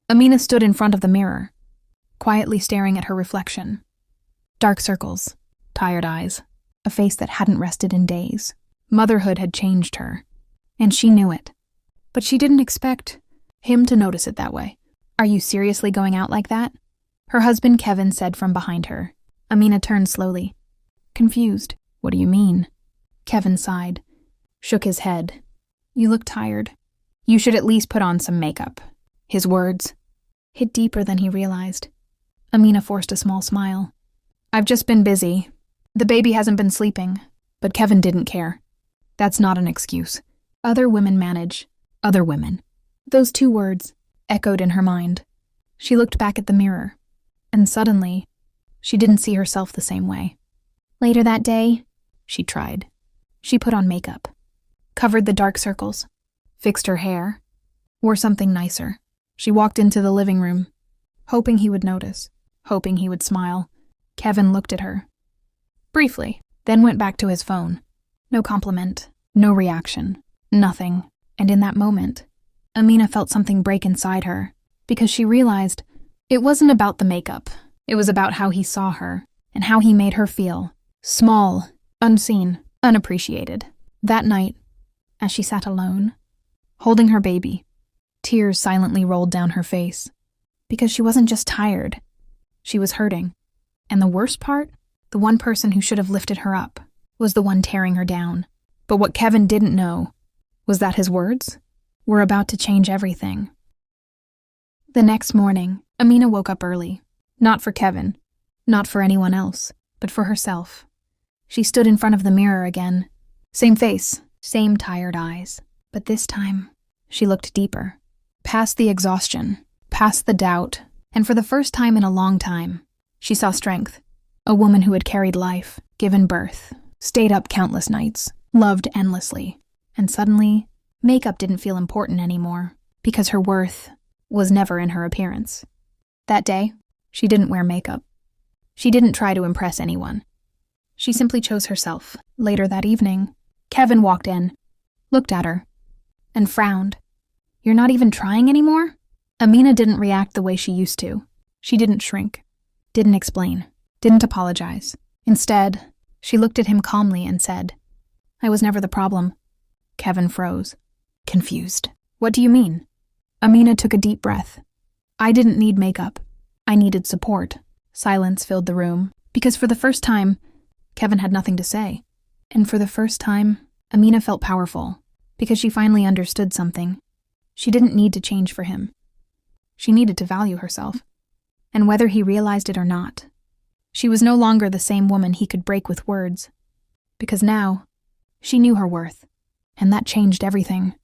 Amina stood in front of the mirror, quietly staring at her reflection. Dark circles, tired eyes, a face that hadn't rested in days. Motherhood had changed her, and she knew it. But she didn't expect him to notice it that way. "Are you seriously going out like that?" her husband Kevin said from behind her. Amina turned slowly, confused. "What do you mean?" Kevin sighed, shook his head. "You look tired. You should at least put on some makeup." His words hit deeper than he realized. Amina forced a small smile. "I've just been busy. The baby hasn't been sleeping." But Kevin didn't care. That's not an excuse. Other women manage. Other women. Those two words echoed in her mind. She looked back at the mirror, and suddenly, she didn't see herself the same way. Later that day, she tried. She put on makeup, covered the dark circles, fixed her hair, wore something nicer. She walked into the living room, hoping he would notice, hoping he would smile. Kevin looked at her briefly, then went back to his phone. No compliment, no reaction, nothing. And in that moment, Amina felt something break inside her, because she realized it wasn't about the makeup. It was about how he saw her, and how he made her feel. Small, unseen, unappreciated. That night, as she sat alone, holding her baby, tears silently rolled down her face. Because she wasn't just tired, she was hurting. And the worst part, the one person who should have lifted her up was the one tearing her down. But what Kevin didn't know was that his words were about to change everything. The next morning, Amina woke up early. Not for Kevin, not for anyone else, but for herself. She stood in front of the mirror again. Same face, same tired eyes. But this time, she looked deeper. Past the exhaustion, past the doubt, and for the first time in a long time, she saw strength. A woman who had carried life, given birth, stayed up countless nights, loved endlessly. And suddenly, makeup didn't feel important anymore, because her worth was never in her appearance. That day, she didn't wear makeup. She didn't try to impress anyone. She simply chose herself. Later that evening, Kevin walked in, looked at her, and frowned. "You're not even trying anymore?" Amina didn't react the way she used to. She didn't shrink, didn't explain, didn't apologize. Instead, she looked at him calmly and said, "I was never the problem." Kevin froze, confused. "What do you mean?" Amina took a deep breath. "I didn't need makeup. I needed support." Silence filled the room, because for the first time, Kevin had nothing to say. And for the first time, Amina felt powerful, because she finally understood something. She didn't need to change for him. She needed to value herself. And whether he realized it or not, she was no longer the same woman he could break with words. Because now, she knew her worth, and that changed everything.